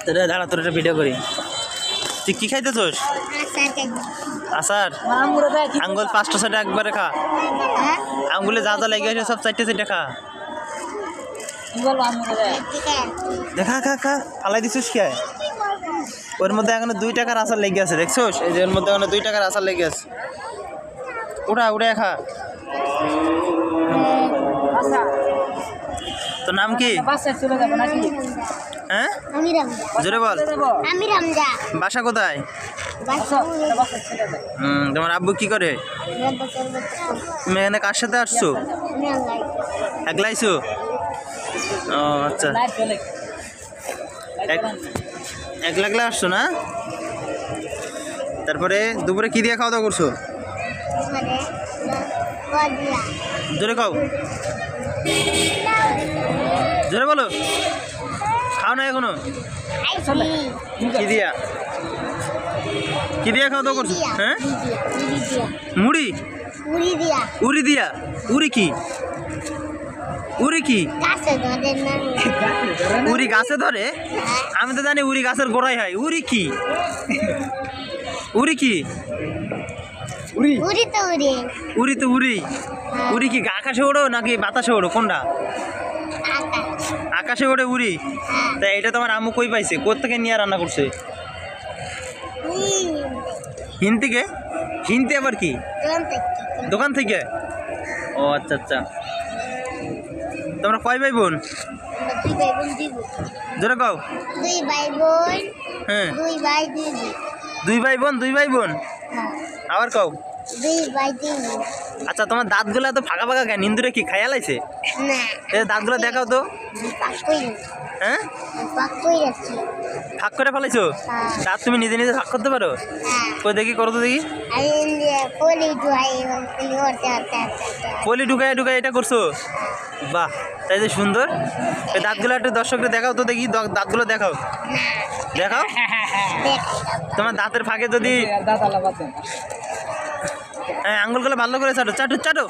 তোরা দাঁড়া, তোর একটা ভিডিও করি। তুই কি খাইতেছোস? আচার। আঙ্গুল 5টা 6টা একবারে খা। আঙ্গুলে যা যা লেগে আছে সব 4টে 4টে খা। দেখা খা খা ফালাই দিছিস কে? ওর মধ্যে এখনো 2 টাকার আচার লেগে আছে, দেখছোস? এই যে ওর মধ্যে এখনো 2 টাকার আচার লেগে আছে। উড়া উড়ে খা। তোর নাম কি? হ্যাঁ জোরে বল। বাসা কোথায়? তোমার আব্বু কি করে? তুমি এখানে কার সাথে আসছো? একলা আইছো? ও আচ্ছা, একলা একলা আসছো না? তারপরে দুপুরে কি দিয়ে খাওয়া দাওয়া করছো? জোরে খাও, জোরে বলো। খাও না এখনো? কি দিয়া, কি দিয়া খাওয়া দাওয়া করছো? হ্যাঁ মুড়ি, উড়ি দিয়া। উড়ি কি? উড়ি কি? উড়ি গাছে ধরে? আমি তো জানি উড়ি গাছের গোড়ায় হয়। উড়ি কি? উড়ি কি? উড়ি তো উড়ি। উড়ি কি আকাশে ওড়ো নাকি বাতাসে ওড়ো, কোনটা? আকাশে ওড়ে উড়ি। তা এটা তোমার আম্মু কই পাইছে? কোত্থেকে নিয়ে রান্না করছে? হিন থেকে? হিনতে আবার কি? দোকান থেকে। ও আচ্ছা আচ্ছা। তোমরা কয় ভাই বোন? জোরে কও। 2 ভাই বোন। হ্যাঁ 2 ভাই 2 বোন। 2 ভাই বোন 2 ভাই বোন। আবার কও। 2 ভাই 2 বোন। আচ্ছা, তোমার দাঁতগুলো এত ফাঁকা ফাঁকা কেন? ইন্দুরে কি খাইয়া লাইছে? না, এই দাঁতগুলো দেখাও তো। হ্যাঁ ফাঁক করে ফেলাইছো? দাঁত তুমি নিজে নিজে ফাঁক করতে পারো? কই দেখি, করো তো দেখি। পলি ঢুকায় ঢুকায় এটা করছো? বাহ, তাই যে সুন্দর। এই দাঁতগুলো একটু দর্শককে দেখাও তো দেখি, দাঁতগুলো দেখাও, দেখাও। তোমার দাঁতের ফাঁকে যদি হ্যাঁ আঙ্গুলগুলো ভালো করে চাটো চাটো চাটো।